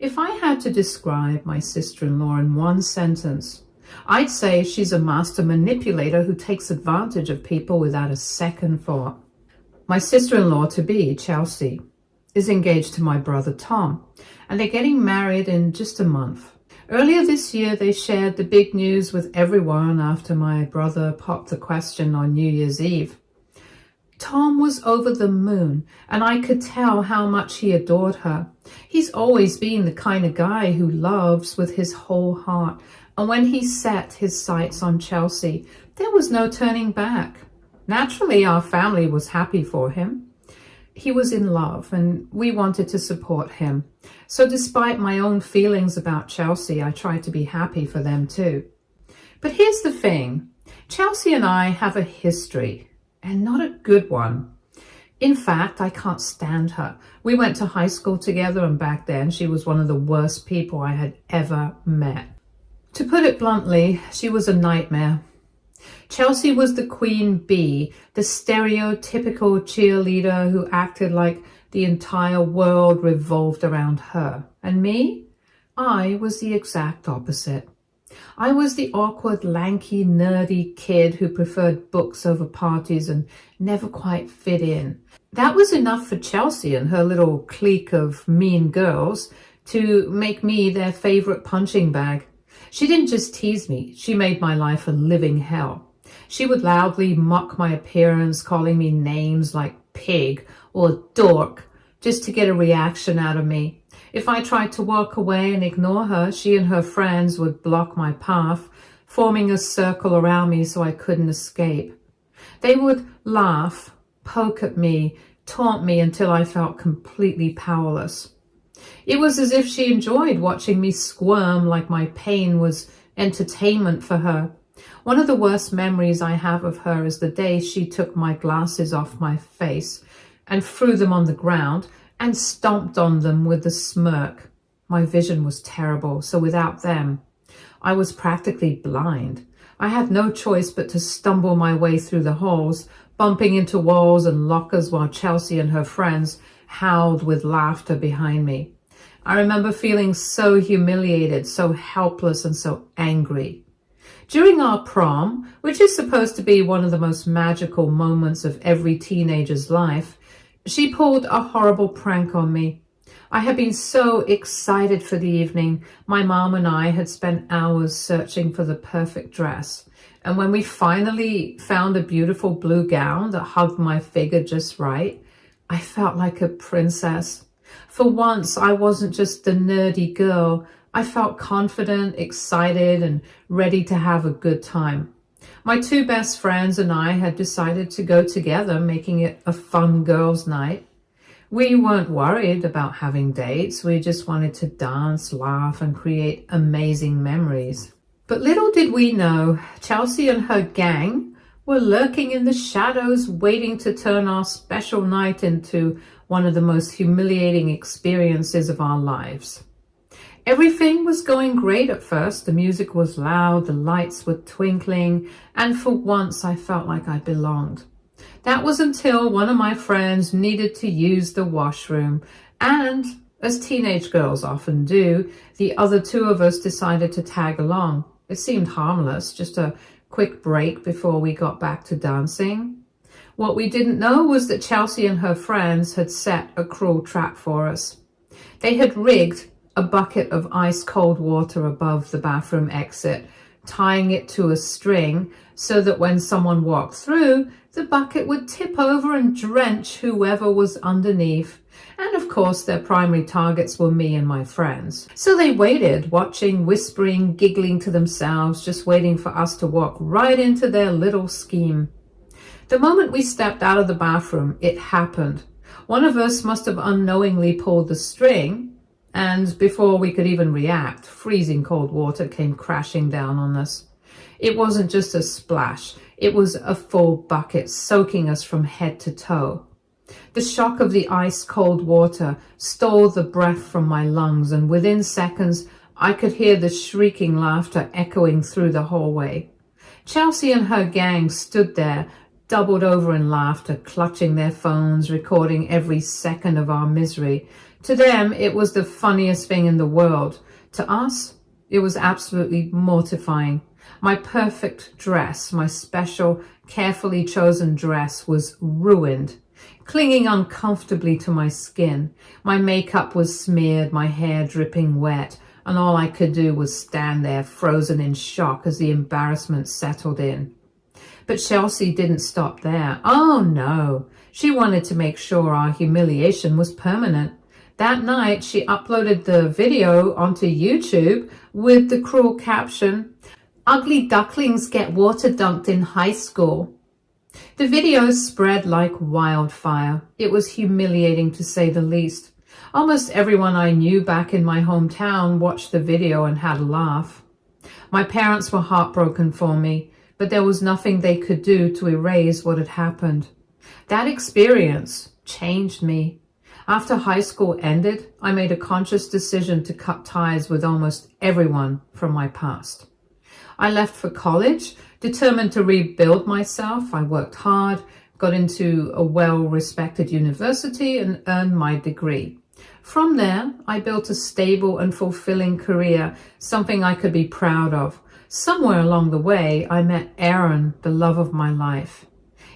If I had to describe my sister-in-law in one sentence, I'd say she's a master manipulator who takes advantage of people without a second thought. My sister-in-law-to-be, Chelsea, is engaged to my brother Tom, and they're getting married in just a month. Earlier this year, they shared the big news with everyone after my brother popped the question on New Year's Eve. Tom was over the moon, and I could tell how much he adored her. He's always been the kind of guy who loves with his whole heart, and when he set his sights on Chelsea, there was no turning back. Naturally, our family was happy for him. He was in love, and we wanted to support him. So despite my own feelings about Chelsea, I tried to be happy for them too. But here's the thing. Chelsea and I have a history, and not a good one. In fact, I can't stand her. We went to high school together, and back then she was one of the worst people I had ever met. To put it bluntly, she was a nightmare. Chelsea was the queen bee, the stereotypical cheerleader who acted like the entire world revolved around her. And me? I was the exact opposite. I was the awkward, lanky, nerdy kid who preferred books over parties and never quite fit in. That was enough for Chelsea and her little clique of mean girls to make me their favorite punching bag. She didn't just tease me, she made my life a living hell. She would loudly mock my appearance, calling me names like pig or dork, just to get a reaction out of me. If I tried to walk away and ignore her, she and her friends would block my path, forming a circle around me so I couldn't escape. They would laugh, poke at me, taunt me until I felt completely powerless. It was as if she enjoyed watching me squirm, like my pain was entertainment for her. One of the worst memories I have of her is the day she took my glasses off my face and threw them on the ground and stomped on them with a smirk. My vision was terrible, so without them, I was practically blind. I had no choice but to stumble my way through the halls, bumping into walls and lockers while Chelsea and her friends howled with laughter behind me. I remember feeling so humiliated, so helpless, and so angry. During our prom, which is supposed to be one of the most magical moments of every teenager's life, she pulled a horrible prank on me. I had been so excited for the evening. My mom and I had spent hours searching for the perfect dress. And when we finally found a beautiful blue gown that hugged my figure just right, I felt like a princess. For once, I wasn't just the nerdy girl. I felt confident, excited, and ready to have a good time. My two best friends and I had decided to go together, making it a fun girls' night. We weren't worried about having dates. We just wanted to dance, laugh, and create amazing memories. But little did we know, Chelsea and her gang were lurking in the shadows, waiting to turn our special night into one of the most humiliating experiences of our lives. Everything was going great at first. The music was loud, the lights were twinkling, and for once I felt like I belonged. That was until one of my friends needed to use the washroom, and, as teenage girls often do, the other two of us decided to tag along. It seemed harmless, just a quick break before we got back to dancing. What we didn't know was that Chelsea and her friends had set a cruel trap for us. They had rigged a bucket of ice-cold water above the bathroom exit, tying it to a string so that when someone walked through, the bucket would tip over and drench whoever was underneath. And of course, their primary targets were me and my friends. So they waited, watching, whispering, giggling to themselves, just waiting for us to walk right into their little scheme. The moment we stepped out of the bathroom, it happened. One of us must have unknowingly pulled the string, and before we could even react, freezing cold water came crashing down on us. It wasn't just a splash, it was a full bucket soaking us from head to toe. The shock of the ice-cold water stole the breath from my lungs, and within seconds, I could hear the shrieking laughter echoing through the hallway. Chelsea and her gang stood there, doubled over in laughter, clutching their phones, recording every second of our misery. To them, it was the funniest thing in the world. To us, it was absolutely mortifying. My perfect dress, my special, carefully chosen dress, was ruined, clinging uncomfortably to my skin. My makeup was smeared, my hair dripping wet, and all I could do was stand there frozen in shock as the embarrassment settled in. But Chelsea didn't stop there. Oh no, she wanted to make sure our humiliation was permanent. That night, she uploaded the video onto YouTube with the cruel caption, "Ugly ducklings get water dunked in high school." The video spread like wildfire. It was humiliating to say the least. Almost everyone I knew back in my hometown watched the video and had a laugh. My parents were heartbroken for me, but there was nothing they could do to erase what had happened. That experience changed me. After high school ended, I made a conscious decision to cut ties with almost everyone from my past. I left for college, determined to rebuild myself. I worked hard, got into a well-respected university, and earned my degree. From there, I built a stable and fulfilling career, something I could be proud of. Somewhere along the way, I met Aaron, the love of my life.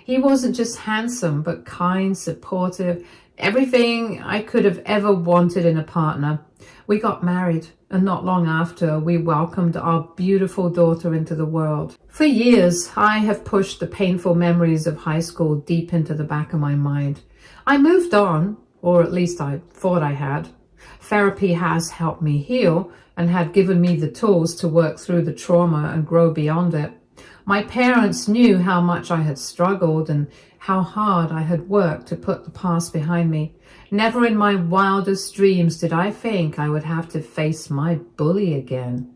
He wasn't just handsome, but kind, supportive, everything I could have ever wanted in a partner. We got married, and not long after, we welcomed our beautiful daughter into the world. For years, I have pushed the painful memories of high school deep into the back of my mind. I moved on, or at least I thought I had. Therapy has helped me heal and had given me the tools to work through the trauma and grow beyond it. My parents knew how much I had struggled and how hard I had worked to put the past behind me. Never in my wildest dreams did I think I would have to face my bully again.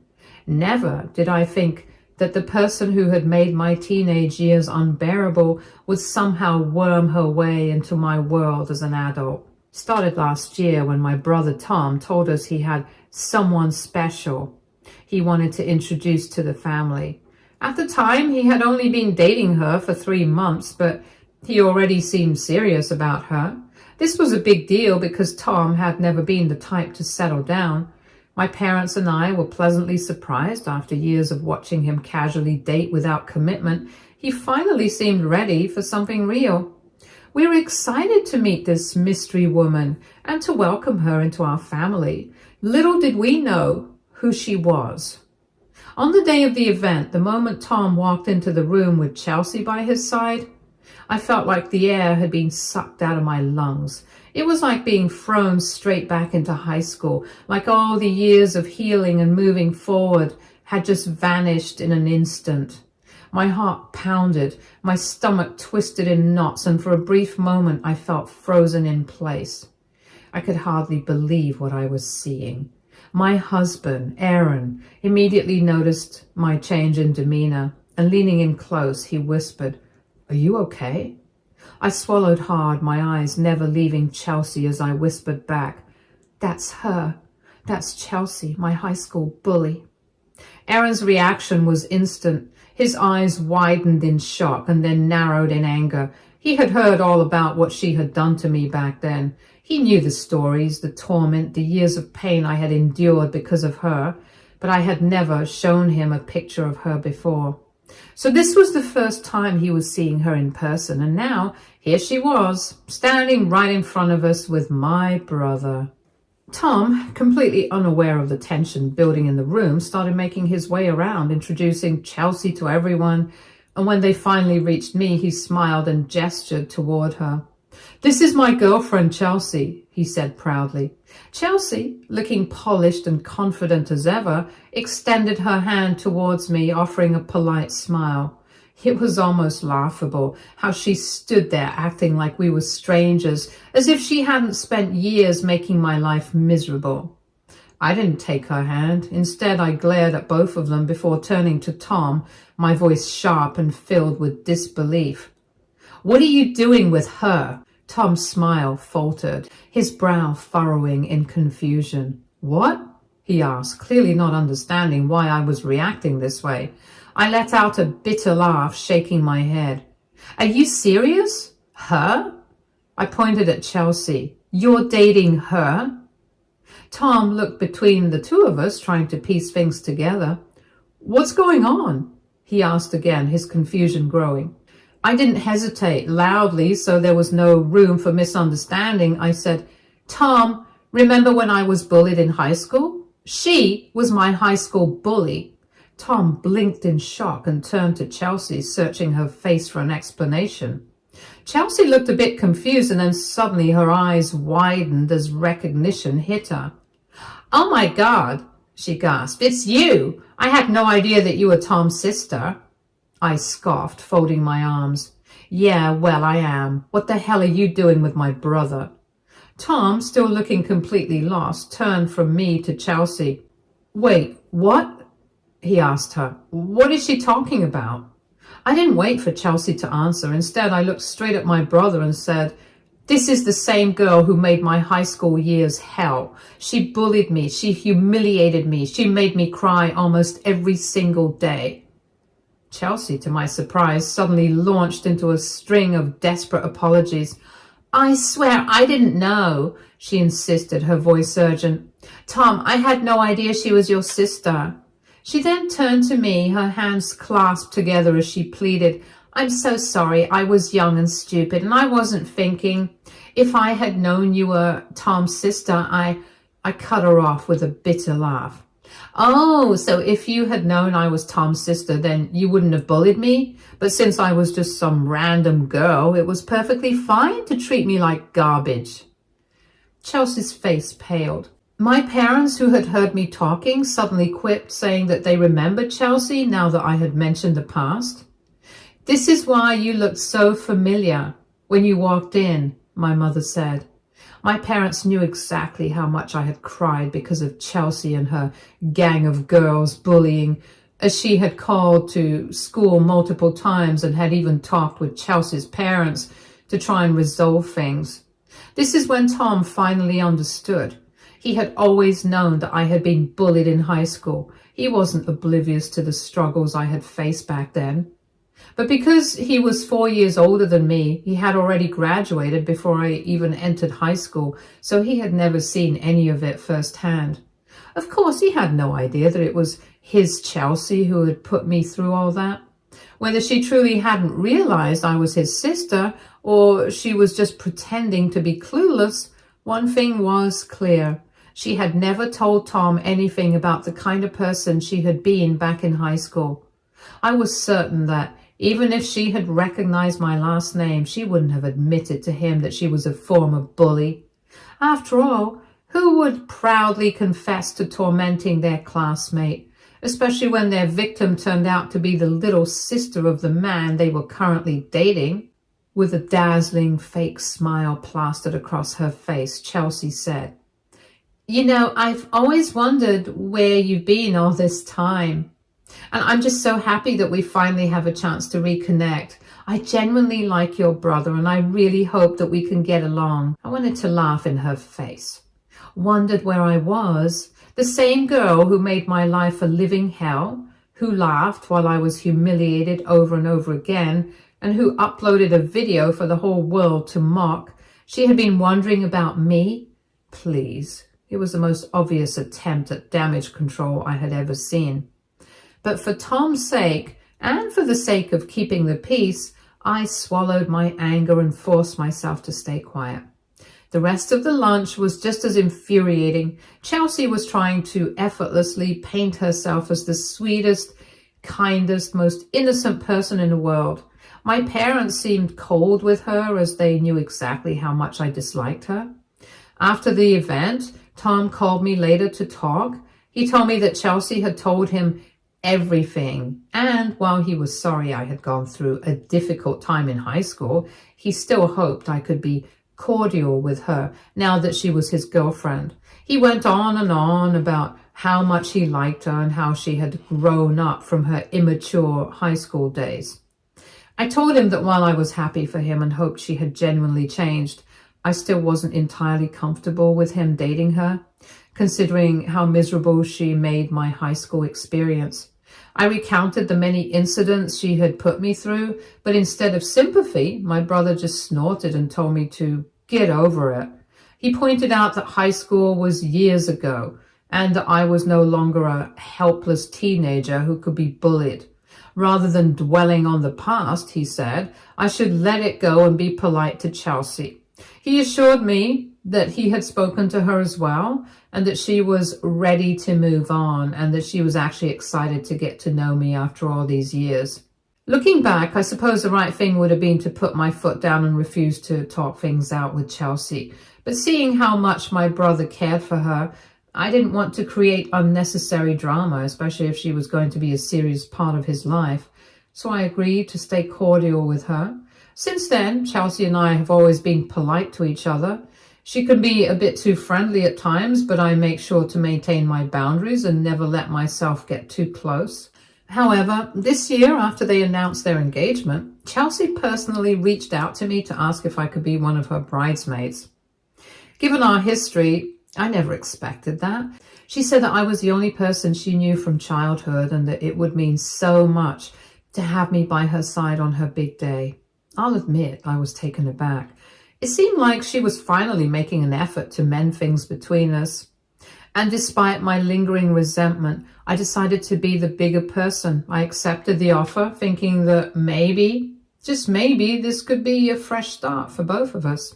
Never did I think that the person who had made my teenage years unbearable would somehow worm her way into my world as an adult. Started last year when my brother Tom told us he had someone special he wanted to introduce to the family. At the time, he had only been dating her for 3 months, but he already seemed serious about her. This was a big deal because Tom had never been the type to settle down. My parents and I were pleasantly surprised after years of watching him casually date without commitment. He finally seemed ready for something real. We were excited to meet this mystery woman and to welcome her into our family. Little did we know who she was. On the day of the event, the moment Tom walked into the room with Chelsea by his side, I felt like the air had been sucked out of my lungs. It was like being thrown straight back into high school, like all the years of healing and moving forward had just vanished in an instant. My heart pounded, my stomach twisted in knots, and for a brief moment I felt frozen in place. I could hardly believe what I was seeing. My husband, Aaron, immediately noticed my change in demeanor, and leaning in close, he whispered, "Are you okay?" I swallowed hard, my eyes never leaving Chelsea as I whispered back, "That's her. That's Chelsea, my high school bully." Aaron's reaction was instant. His eyes widened in shock and then narrowed in anger. He had heard all about what she had done to me back then. He knew the stories, the torment, the years of pain I had endured because of her, but I had never shown him a picture of her before. So this was the first time he was seeing her in person, and now here she was, standing right in front of us with my brother. Tom, completely unaware of the tension building in the room, started making his way around, introducing Chelsea to everyone, and when they finally reached me, he smiled and gestured toward her. "This is my girlfriend, Chelsea," he said proudly. Chelsea, looking polished and confident as ever, extended her hand towards me, offering a polite smile. It was almost laughable how she stood there acting like we were strangers, as if she hadn't spent years making my life miserable. I didn't take her hand. Instead, I glared at both of them before turning to Tom, my voice sharp and filled with disbelief. "What are you doing with her?" Tom's smile faltered, his brow furrowing in confusion. "What?" he asked, clearly not understanding why I was reacting this way. I let out a bitter laugh, shaking my head. "Are you serious? Her?" I pointed at Chelsea. "You're dating her?" Tom looked between the two of us, trying to piece things together. "What's going on?" he asked again, his confusion growing. I didn't hesitate. Loudly, so there was no room for misunderstanding, I said, "Tom, remember when I was bullied in high school? She was my high school bully." Tom blinked in shock and turned to Chelsea, searching her face for an explanation. Chelsea looked a bit confused, and then suddenly her eyes widened as recognition hit her. "Oh my God," she gasped. "It's you! I had no idea that you were Tom's sister." I scoffed, folding my arms. "Yeah, well, I am. What the hell are you doing with my brother?" Tom, still looking completely lost, turned from me to Chelsea. "Wait, what?" he asked her. "What is she talking about?" I didn't wait for Chelsea to answer. Instead, I looked straight at my brother and said, "This is the same girl who made my high school years hell. She bullied me. She humiliated me. She made me cry almost every single day." Chelsea, to my surprise, suddenly launched into a string of desperate apologies. "I swear I didn't know," she insisted, her voice urgent. "Tom, I had no idea she was your sister." She then turned to me, her hands clasped together as she pleaded, "I'm so sorry. I was young and stupid, and I wasn't thinking. If I had known you were Tom's sister, I cut her off with a bitter laugh. "Oh, so if you had known I was Tom's sister, then you wouldn't have bullied me? But since I was just some random girl, it was perfectly fine to treat me like garbage." Chelsea's face paled. My parents, who had heard me talking, suddenly quipped, saying that they remembered Chelsea now that I had mentioned the past. "This is why you looked so familiar when you walked in," my mother said. My parents knew exactly how much I had cried because of Chelsea and her gang of girls bullying, as she had called to school multiple times and had even talked with Chelsea's parents to try and resolve things. This is when Tom finally understood. He had always known that I had been bullied in high school. He wasn't oblivious to the struggles I had faced back then. But because he was 4 years older than me, he had already graduated before I even entered high school, so he had never seen any of it firsthand. Of course, he had no idea that it was his Chelsea who had put me through all that. Whether she truly hadn't realized I was his sister, or she was just pretending to be clueless, one thing was clear. She had never told Tom anything about the kind of person she had been back in high school. I was certain that even if she had recognized my last name, she wouldn't have admitted to him that she was a former bully. After all, who would proudly confess to tormenting their classmate, especially when their victim turned out to be the little sister of the man they were currently dating? With a dazzling fake smile plastered across her face, Chelsea said, "You know, I've always wondered where you've been all this time. And I'm just so happy that we finally have a chance to reconnect. I genuinely like your brother, and I really hope that we can get along." I wanted to laugh in her face. Wondered where I was. The same girl who made my life a living hell, who laughed while I was humiliated over and over again, and who uploaded a video for the whole world to mock. She had been wondering about me? Please. It was the most obvious attempt at damage control I had ever seen. But for Tom's sake, and for the sake of keeping the peace, I swallowed my anger and forced myself to stay quiet. The rest of the lunch was just as infuriating. Chelsea was trying to effortlessly paint herself as the sweetest, kindest, most innocent person in the world. My parents seemed cold with her, as they knew exactly how much I disliked her. After the event, Tom called me later to talk. He told me that Chelsea had told him everything, and while he was sorry I had gone through a difficult time in high school, he still hoped I could be cordial with her now that she was his girlfriend. He went on and on about how much he liked her and how she had grown up from her immature high school days. I told him that while I was happy for him and hoped she had genuinely changed, I still wasn't entirely comfortable with him dating her, considering how miserable she made my high school experience. I recounted the many incidents she had put me through, but instead of sympathy, my brother just snorted and told me to get over it. He pointed out that high school was years ago and that I was no longer a helpless teenager who could be bullied. Rather than dwelling on the past, he said, I should let it go and be polite to Chelsea. He assured me that he had spoken to her as well and that she was ready to move on and that she was actually excited to get to know me after all these years. Looking back, I suppose the right thing would have been to put my foot down and refuse to talk things out with Chelsea. But seeing how much my brother cared for her, I didn't want to create unnecessary drama, especially if she was going to be a serious part of his life. So I agreed to stay cordial with her. Since then, Chelsea and I have always been polite to each other. She can be a bit too friendly at times, but I make sure to maintain my boundaries and never let myself get too close. However, this year, after they announced their engagement, Chelsea personally reached out to me to ask if I could be one of her bridesmaids. Given our history, I never expected that. She said that I was the only person she knew from childhood and that it would mean so much to have me by her side on her big day. I'll admit I was taken aback. It seemed like she was finally making an effort to mend things between us. And despite my lingering resentment, I decided to be the bigger person. I accepted the offer, thinking that maybe, just maybe, this could be a fresh start for both of us.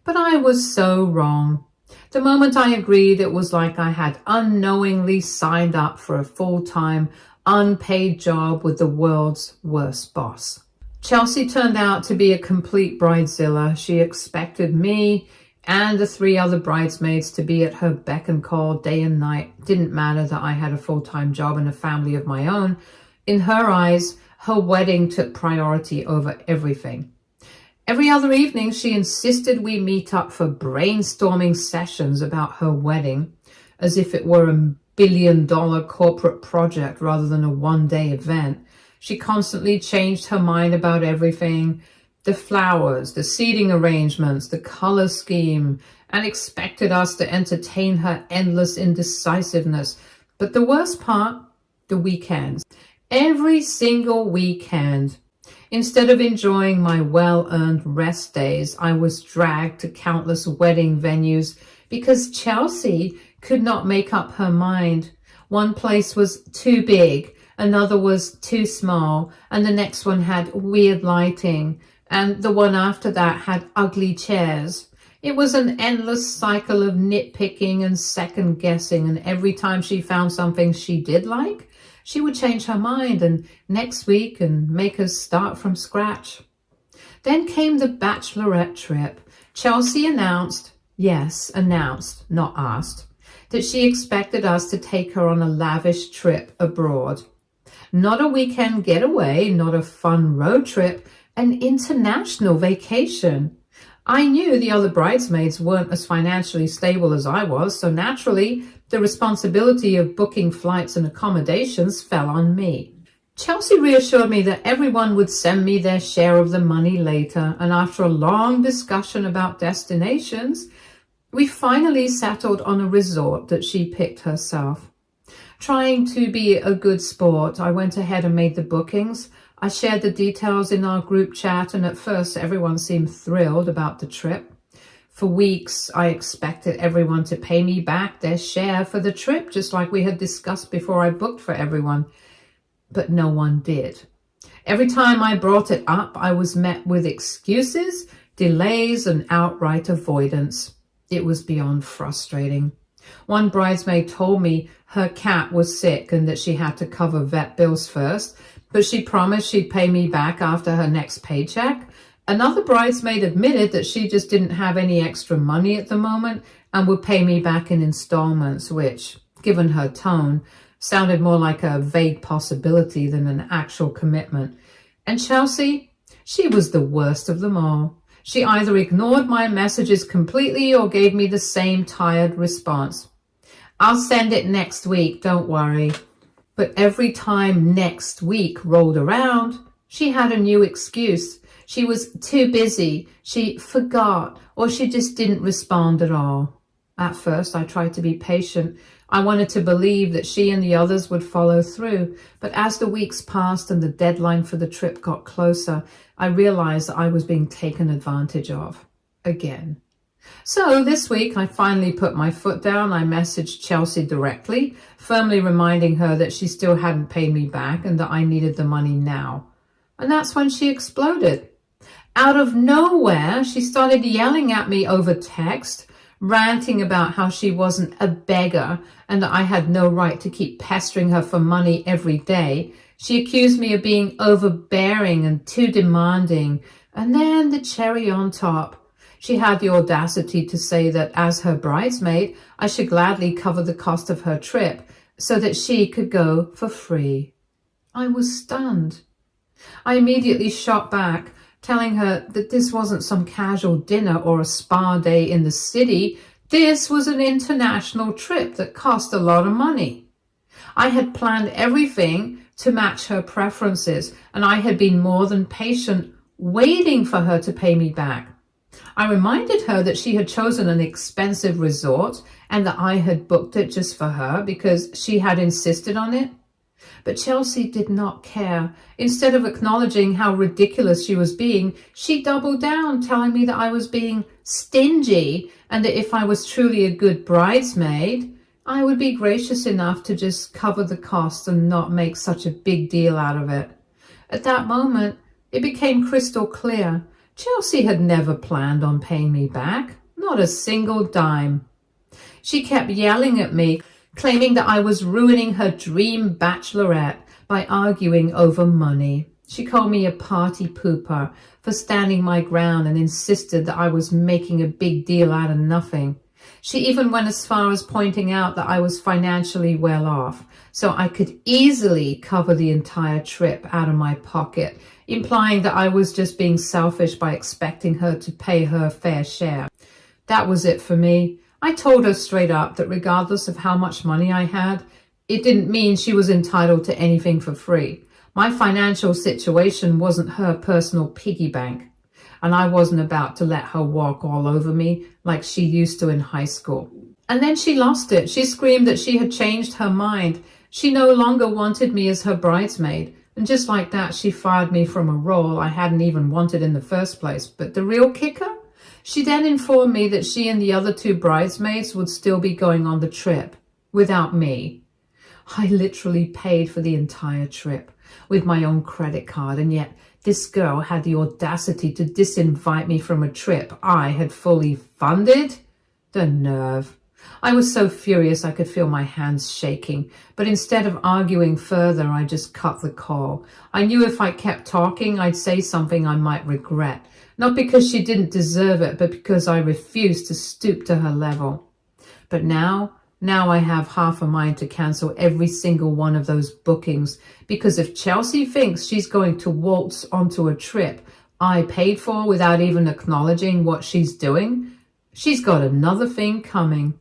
But I was so wrong. The moment I agreed, it was like I had unknowingly signed up for a full-time, unpaid job with the world's worst boss. Chelsea turned out to be a complete bridezilla. She expected me and the 3 other bridesmaids to be at her beck and call day and night. Didn't matter that I had a full-time job and a family of my own. In her eyes, her wedding took priority over everything. Every other evening, she insisted we meet up for brainstorming sessions about her wedding, as if it were a billion-dollar corporate project rather than a one-day event. She constantly changed her mind about everything, the flowers, the seating arrangements, the color scheme, and expected us to entertain her endless indecisiveness. But the worst part, the weekends. Every single weekend. Instead of enjoying my well-earned rest days, I was dragged to countless wedding venues because Chelsea could not make up her mind. One place was too big, another was too small, and the next one had weird lighting, and the one after that had ugly chairs. It was an endless cycle of nitpicking and second-guessing, and every time she found something she did like, she would change her mind and next week and make us start from scratch. Then came the bachelorette trip. Chelsea announced, not asked, that she expected us to take her on a lavish trip abroad. Not a weekend getaway, not a fun road trip, an international vacation. I knew the other bridesmaids weren't as financially stable as I was, so naturally, the responsibility of booking flights and accommodations fell on me. Chelsea reassured me that everyone would send me their share of the money later, and after a long discussion about destinations, we finally settled on a resort that she picked herself. Trying to be a good sport, I went ahead and made the bookings. I shared the details in our group chat, and at first everyone seemed thrilled about the trip. For weeks, I expected everyone to pay me back their share for the trip, just like we had discussed before I booked for everyone. But no one did. Every time I brought it up, I was met with excuses, delays, and outright avoidance. It was beyond frustrating. One bridesmaid told me her cat was sick and that she had to cover vet bills first, but she promised she'd pay me back after her next paycheck. Another bridesmaid admitted that she just didn't have any extra money at the moment and would pay me back in installments, which, given her tone, sounded more like a vague possibility than an actual commitment. And Chelsea, she was the worst of them all. She either ignored my messages completely or gave me the same tired response. I'll send it next week, don't worry. But every time next week rolled around, she had a new excuse. She was too busy, she forgot, or she just didn't respond at all. At first, I tried to be patient. I wanted to believe that she and the others would follow through. But as the weeks passed and the deadline for the trip got closer, I realized that I was being taken advantage of. Again. So this week I finally put my foot down. I messaged Chelsea directly, firmly reminding her that she still hadn't paid me back and that I needed the money now. And that's when she exploded. Out of nowhere, she started yelling at me over text, ranting about how she wasn't a beggar and that I had no right to keep pestering her for money every day. She accused me of being overbearing and too demanding. And then the cherry on top, she had the audacity to say that as her bridesmaid, I should gladly cover the cost of her trip so that she could go for free. I was stunned. I immediately shot back, telling her that this wasn't some casual dinner or a spa day in the city. This was an international trip that cost a lot of money. I had planned everything to match her preferences, and I had been more than patient, waiting for her to pay me back. I reminded her that she had chosen an expensive resort and that I had booked it just for her because she had insisted on it. But Chelsea did not care. Instead of acknowledging how ridiculous she was being, she doubled down, telling me that I was being stingy and that if I was truly a good bridesmaid, I would be gracious enough to just cover the cost and not make such a big deal out of it. At that moment, it became crystal clear. Chelsea had never planned on paying me back, not a single dime. She kept yelling at me, claiming that I was ruining her dream bachelorette by arguing over money. She called me a party pooper for standing my ground and insisted that I was making a big deal out of nothing. She even went as far as pointing out that I was financially well off, so I could easily cover the entire trip out of my pocket, implying that I was just being selfish by expecting her to pay her fair share. That was it for me. I told her straight up that regardless of how much money I had, it didn't mean she was entitled to anything for free. My financial situation wasn't her personal piggy bank, and I wasn't about to let her walk all over me like she used to in high school. And then she lost it. She screamed that she had changed her mind. She no longer wanted me as her bridesmaid. And just like that, she fired me from a role I hadn't even wanted in the first place. But the real kicker? She then informed me that she and the other two bridesmaids would still be going on the trip without me. I literally paid for the entire trip with my own credit card, and yet this girl had the audacity to disinvite me from a trip I had fully funded? The nerve. I was so furious I could feel my hands shaking, but instead of arguing further, I just cut the call. I knew if I kept talking, I'd say something I might regret. Not because she didn't deserve it, but because I refused to stoop to her level. But now I have half a mind to cancel every single one of those bookings, because if Chelsea thinks she's going to waltz onto a trip I paid for without even acknowledging what she's doing, she's got another thing coming.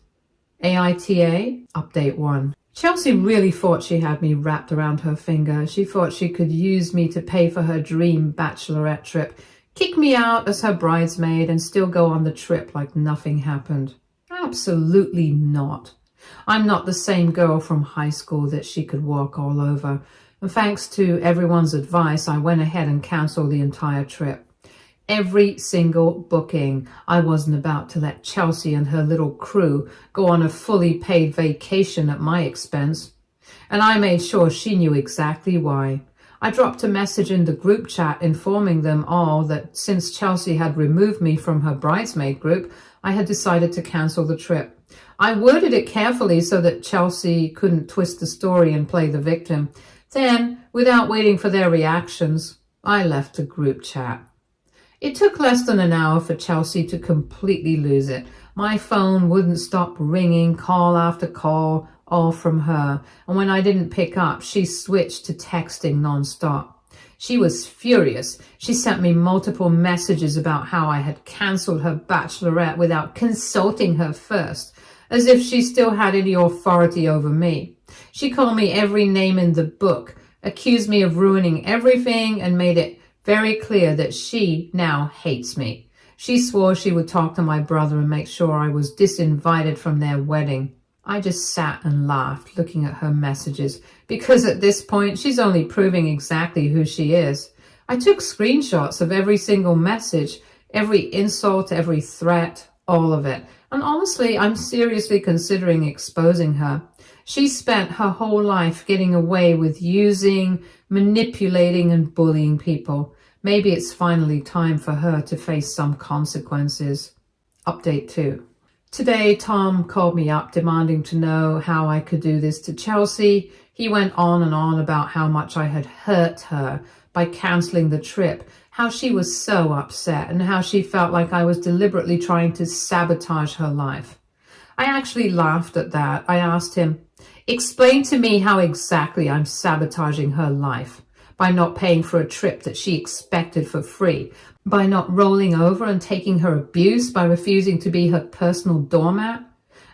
AITA Update 1. Chelsea really thought she had me wrapped around her finger. She thought she could use me to pay for her dream bachelorette trip, kick me out as her bridesmaid, and still go on the trip like nothing happened. Absolutely not. I'm not the same girl from high school that she could walk all over. And thanks to everyone's advice, I went ahead and canceled the entire trip. Every single booking. I wasn't about to let Chelsea and her little crew go on a fully paid vacation at my expense. And I made sure she knew exactly why. I dropped a message in the group chat informing them all that since Chelsea had removed me from her bridesmaid group, I had decided to cancel the trip. I worded it carefully so that Chelsea couldn't twist the story and play the victim. Then, without waiting for their reactions, I left the group chat. It took less than an hour for Chelsea to completely lose it. My phone wouldn't stop ringing, call after call, all from her. And when I didn't pick up, she switched to texting nonstop. She was furious. She sent me multiple messages about how I had cancelled her bachelorette without consulting her first, as if she still had any authority over me. She called me every name in the book, accused me of ruining everything, and made it very clear that she now hates me. She swore she would talk to my brother and make sure I was disinvited from their wedding. I just sat and laughed, looking at her messages, because at this point, she's only proving exactly who she is. I took screenshots of every single message, every insult, every threat, all of it. And honestly, I'm seriously considering exposing her. She spent her whole life getting away with using, manipulating, and bullying people. Maybe it's finally time for her to face some consequences. Update 2. Today, Tom called me up demanding to know how I could do this to Chelsea. He went on and on about how much I had hurt her by cancelling the trip, how she was so upset, and how she felt like I was deliberately trying to sabotage her life. I actually laughed at that. I asked him, "Explain to me how exactly I'm sabotaging her life by not paying for a trip that she expected for free, by not rolling over and taking her abuse, by refusing to be her personal doormat."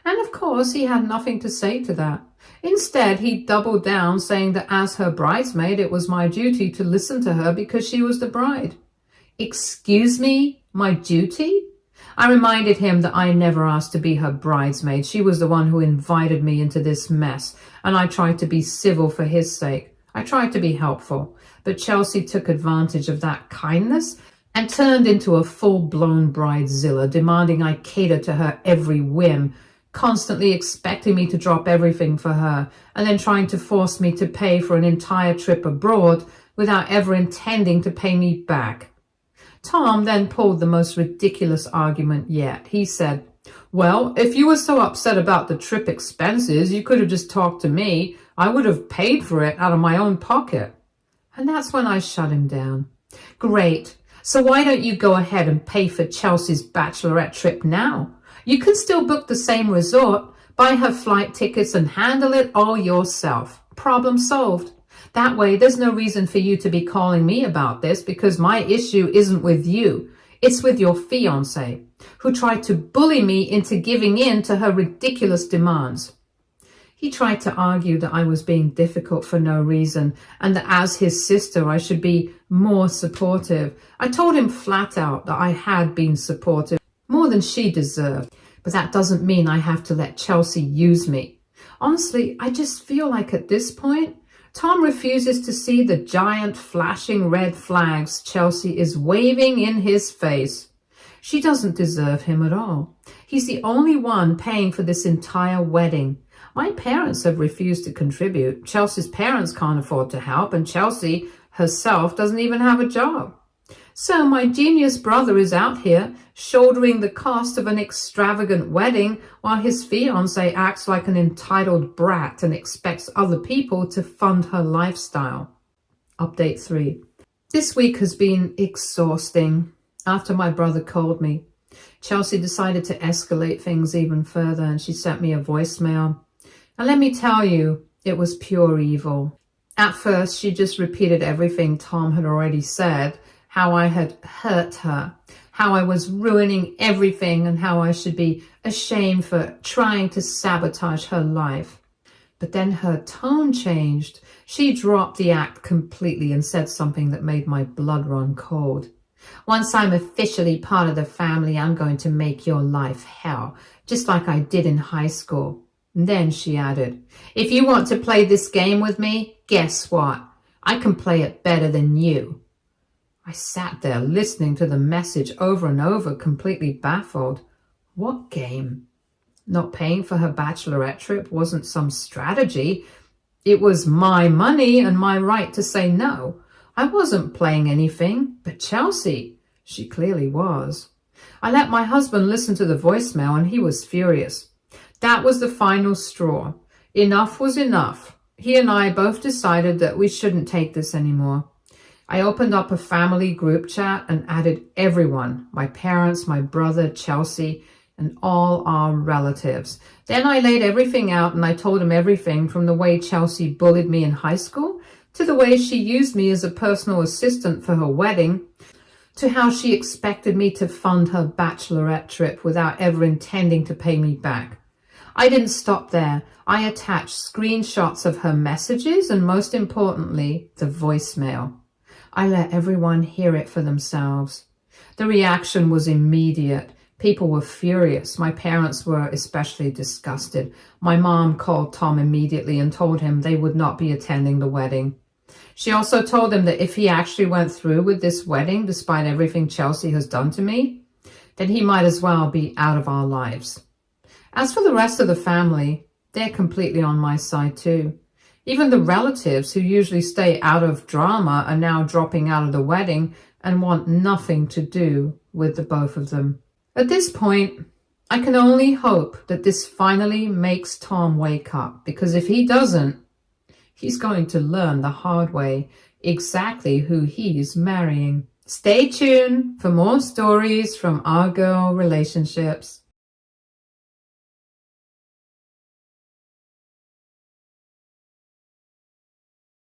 And of course, he had nothing to say to that. Instead, he doubled down, saying that as her bridesmaid, it was my duty to listen to her because she was the bride. Excuse me, my duty? I reminded him that I never asked to be her bridesmaid. She was the one who invited me into this mess, and I tried to be civil for his sake. I tried to be helpful, but Chelsea took advantage of that kindness and turned into a full-blown bridezilla, demanding I cater to her every whim, constantly expecting me to drop everything for her, and then trying to force me to pay for an entire trip abroad without ever intending to pay me back. Tom then pulled the most ridiculous argument yet. He said, "Well, if you were so upset about the trip expenses, you could have just talked to me. I would have paid for it out of my own pocket." And that's when I shut him down. "Great. So why don't you go ahead and pay for Chelsea's bachelorette trip now? You can still book the same resort, buy her flight tickets, and handle it all yourself. Problem solved. That way, there's no reason for you to be calling me about this, because my issue isn't with you. It's with your fiancé, who tried to bully me into giving in to her ridiculous demands." He tried to argue that I was being difficult for no reason, and that as his sister, I should be more supportive. I told him flat out that I had been supportive, more than she deserved, but that doesn't mean I have to let Chelsea use me. Honestly, I just feel like at this point, Tom refuses to see the giant flashing red flags Chelsea is waving in his face. She doesn't deserve him at all. He's the only one paying for this entire wedding. My parents have refused to contribute. Chelsea's parents can't afford to help, and Chelsea herself doesn't even have a job. So my genius brother is out here shouldering the cost of an extravagant wedding while his fiancée acts like an entitled brat and expects other people to fund her lifestyle. Update 3. This week has been exhausting. After my brother called me, Chelsea decided to escalate things even further, and she sent me a voicemail. And let me tell you, it was pure evil. At first, she just repeated everything Tom had already said, how I had hurt her, how I was ruining everything, and how I should be ashamed for trying to sabotage her life. But then her tone changed. She dropped the act completely and said something that made my blood run cold. "Once I'm officially part of the family, I'm going to make your life hell, just like I did in high school." And then she added, "If you want to play this game with me, guess what? I can play it better than you." I sat there listening to the message over and over, completely baffled. What game? Not paying for her bachelorette trip wasn't some strategy. It was my money and my right to say no. I wasn't playing anything, but Chelsea, she clearly was. I let my husband listen to the voicemail, and he was furious. That was the final straw. Enough was enough. He and I both decided that we shouldn't take this anymore. I opened up a family group chat and added everyone, my parents, my brother, Chelsea, and all our relatives. Then I laid everything out, and I told him everything from the way Chelsea bullied me in high school to the way she used me as a personal assistant for her wedding, to how she expected me to fund her bachelorette trip without ever intending to pay me back. I didn't stop there. I attached screenshots of her messages and, most importantly, the voicemail. I let everyone hear it for themselves. The reaction was immediate. People were furious. My parents were especially disgusted. My mom called Tom immediately and told him they would not be attending the wedding. She also told him that if he actually went through with this wedding, despite everything Chelsea has done to me, then he might as well be out of our lives. As for the rest of the family, they're completely on my side too. Even the relatives who usually stay out of drama are now dropping out of the wedding and want nothing to do with the both of them. At this point, I can only hope that this finally makes Tom wake up, because if he doesn't, he's going to learn the hard way exactly who he's marrying. Stay tuned for more stories from our girl relationships.